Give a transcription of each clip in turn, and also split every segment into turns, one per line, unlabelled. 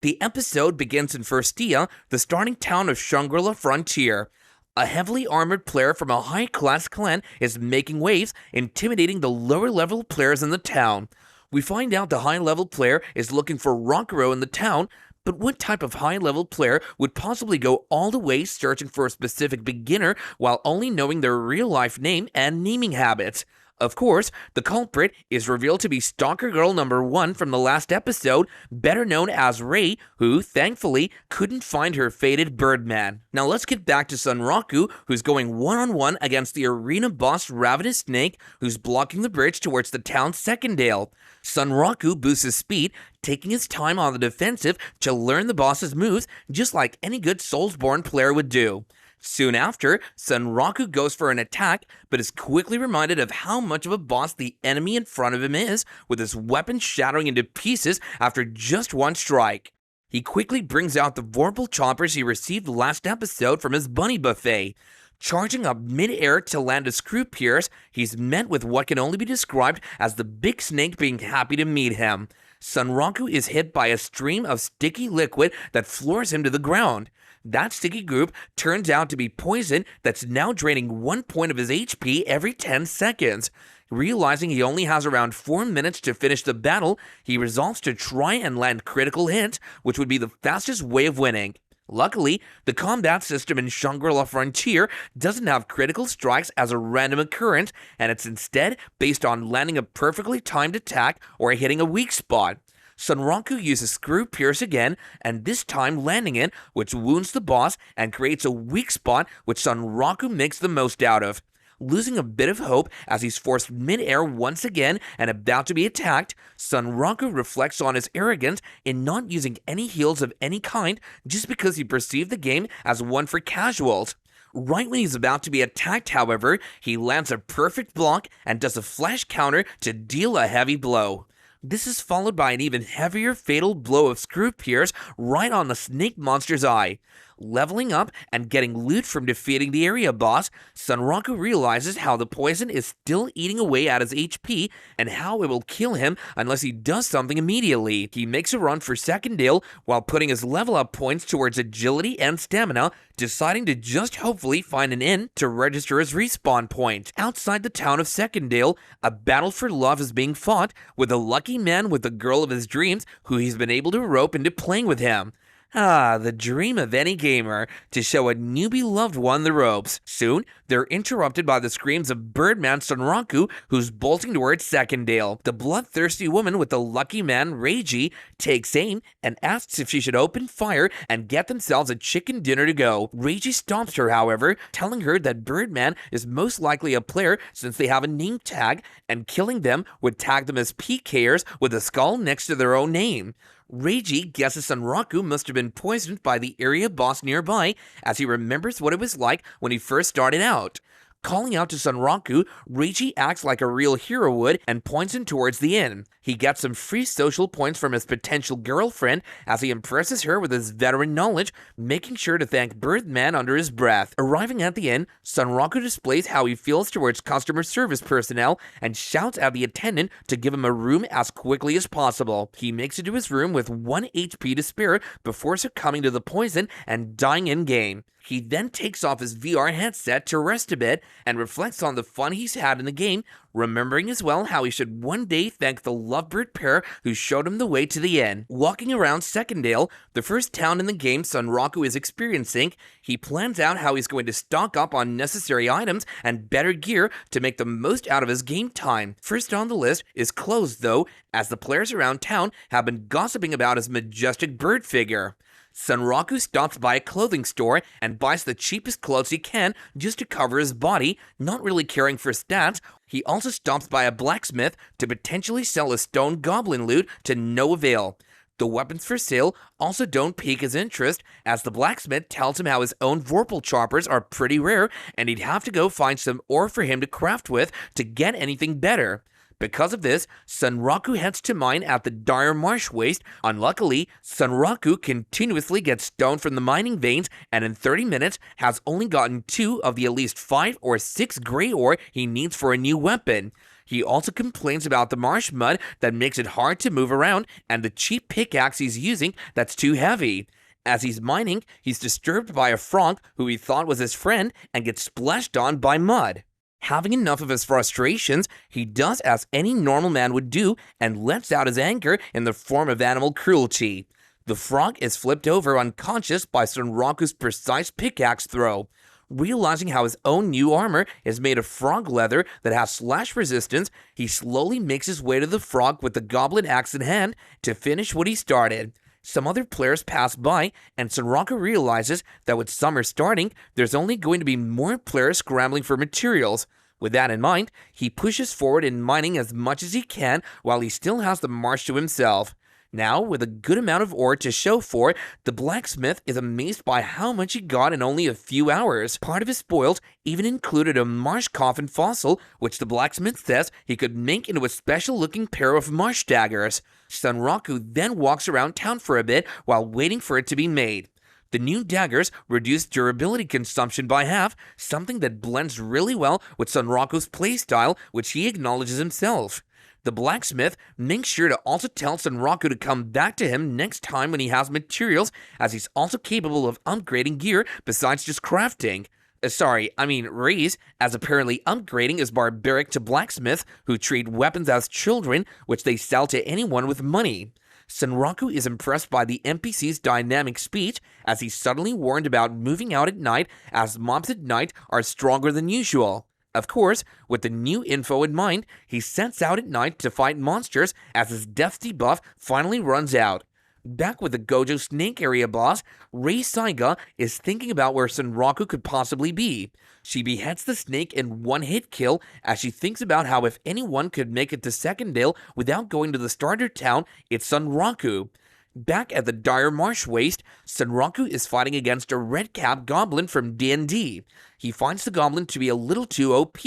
The episode begins in Firstia, the starting town of Shangri-La Frontier. A heavily armored player from a high-class clan is making waves, intimidating the lower-level players in the town. We find out the high-level player is looking for Rockero in the town, but what type of high-level player would possibly go all the way searching for a specific beginner while only knowing their real-life name and naming habits? Of course, the culprit is revealed to be Stalker Girl number 1 from the last episode, better known as Ray, who, thankfully, couldn't find her fated Birdman. Now let's get back to Sunraku, who's going one-on-one against the arena boss Ravenous Snake, who's blocking the bridge towards the town's second dale. Sunraku boosts his speed, taking his time on the defensive to learn the boss's moves, just like any good Soulsborne player would do. Soon after, Sunraku goes for an attack, but is quickly reminded of how much of a boss the enemy in front of him is, with his weapon shattering into pieces after just one strike. He quickly brings out the vorpal choppers he received last episode from his bunny buffet. Charging up mid-air to land a screw pierce, he's met with what can only be described as the big snake being happy to meet him. Sunraku is hit by a stream of sticky liquid that floors him to the ground. That sticky goop turns out to be poison that's now draining 1 point of his HP every 10 seconds. Realizing he only has around 4 minutes to finish the battle, he resolves to try and land critical hits, which would be the fastest way of winning. Luckily, the combat system in Shangri-La Frontier doesn't have critical strikes as a random occurrence, and it's instead based on landing a perfectly timed attack or hitting a weak spot. Sunraku uses Screw Pierce again, and this time landing it, which wounds the boss and creates a weak spot which Sunraku makes the most out of. Losing a bit of hope as he's forced mid-air once again and about to be attacked, Sunraku reflects on his arrogance in not using any heals of any kind just because he perceived the game as one for casuals. Right when he's about to be attacked, however, he lands a perfect block and does a flash counter to deal a heavy blow. This is followed by an even heavier fatal blow of Screw Pierce right on the snake monster's eye. Leveling up and getting loot from defeating the area boss, Sunraku realizes how the poison is still eating away at his HP and how it will kill him unless he does something immediately. He makes a run for second dale while putting his level up points towards agility and stamina, deciding to just hopefully find an inn to register his respawn point. Outside the town of Secondale, a battle for love is being fought with a lucky man with the girl of his dreams who he's been able to rope into playing with him. Ah, the dream of any gamer, to show a newbie loved one the ropes. Soon, they're interrupted by the screams of Birdman Sunraku, who's bolting towards Secondale. The bloodthirsty woman with the lucky man, Reiji, takes aim and asks if she should open fire and get themselves a chicken dinner to go. Reiji stops her, however, telling her that Birdman is most likely a player since they have a name tag, and killing them would tag them as PKers with a skull next to their own name. Reiji guesses Sunraku must have been poisoned by the area boss nearby, as he remembers what it was like when he first started out. Calling out to Sunraku, Reiji acts like a real hero would and points him towards the inn. He gets some free social points from his potential girlfriend as he impresses her with his veteran knowledge, making sure to thank Birdman under his breath. Arriving at the inn, Sunraku displays how he feels towards customer service personnel and shouts at the attendant to give him a room as quickly as possible. He makes it to his room with 1 HP to spare before succumbing to the poison and dying in-game. He then takes off his VR headset to rest a bit and reflects on the fun he's had in the game, remembering as well how he should one day thank the lovebird pair who showed him the way to the inn. Walking around Secondale, the first town in the game Sunraku is experiencing, he plans out how he's going to stock up on necessary items and better gear to make the most out of his game time. First on the list is clothes though, as the players around town have been gossiping about his majestic bird figure. Sunraku stops by a clothing store and buys the cheapest clothes he can just to cover his body, not really caring for stats. He also stops by a blacksmith to potentially sell a stone goblin loot to no avail. The weapons for sale also don't pique his interest, as the blacksmith tells him how his own vorpal choppers are pretty rare and he'd have to go find some ore for him to craft with to get anything better. Because of this, Sunraku heads to mine at the Dire Marsh Waste. Unluckily, Sunraku continuously gets stoned from the mining veins and in 30 minutes has only gotten 2 of the at least 5 or 6 gray ore he needs for a new weapon. He also complains about the marsh mud that makes it hard to move around and the cheap pickaxe he's using that's too heavy. As he's mining, he's disturbed by a frog who he thought was his friend and gets splashed on by mud. Having enough of his frustrations, he does as any normal man would do and lets out his anger in the form of animal cruelty. The frog is flipped over unconscious by Sunraku's precise pickaxe throw. Realizing how his own new armor is made of frog leather that has slash resistance, he slowly makes his way to the frog with the goblin axe in hand to finish what he started. Some other players pass by, and Sunraku realizes that with summer starting, there's only going to be more players scrambling for materials. With that in mind, he pushes forward in mining as much as he can while he still has the marsh to himself. Now, with a good amount of ore to show for it, the blacksmith is amazed by how much he got in only a few hours. Part of his spoils even included a marsh coffin fossil, which the blacksmith says he could make into a special-looking pair of marsh daggers. Sunraku then walks around town for a bit while waiting for it to be made. The new daggers reduce durability consumption by half, something that blends really well with Sunraku's playstyle, which he acknowledges himself. The blacksmith makes sure to also tell Sunraku to come back to him next time when he has materials, as he's also capable of upgrading gear besides just crafting. Raise, as apparently upgrading is barbaric to blacksmiths who treat weapons as children, which they sell to anyone with money. Sunraku is impressed by the NPC's dynamic speech, as he's suddenly warned about moving out at night, as mobs at night are stronger than usual. Of course, with the new info in mind, he sets out at night to fight monsters as his death debuff finally runs out. Back with the Gojo Snake area boss, Rei Saiga is thinking about where Sunraku could possibly be. She beheads the snake in one hit kill as she thinks about how if anyone could make it to Secondale without going to the starter town, it's Sunraku. Back at the Dire Marsh Waste, Sunraku is fighting against a red-capped goblin from D&D. He finds the goblin to be a little too OP,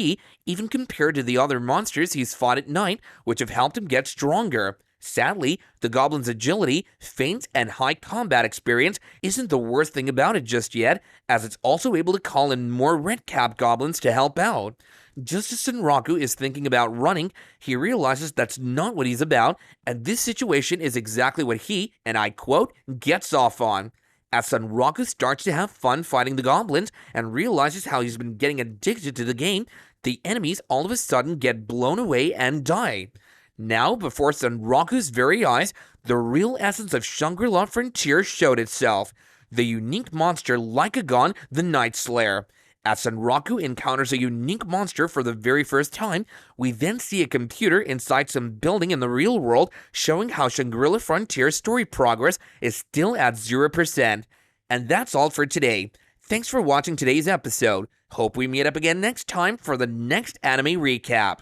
even compared to the other monsters he's fought at night, which have helped him get stronger. Sadly, the goblin's agility, feints, and high combat experience isn't the worst thing about it just yet, as it's also able to call in more red-capped goblins to help out. Just as Sunraku is thinking about running, he realizes that's not what he's about, and this situation is exactly what he, and I quote, gets off on. As Sunraku starts to have fun fighting the goblins and realizes how he's been getting addicted to the game, the enemies all of a sudden get blown away and die. Now, before Sunraku's very eyes, the real essence of Shangri-La Frontier showed itself. The unique monster Lycagon, the Night Slayer. As Sunraku encounters a unique monster for the very first time, we then see a computer inside some building in the real world showing how Shangri-La Frontier's story progress is still at 0%. And that's all for today. Thanks for watching today's episode. Hope we meet up again next time for the next anime recap.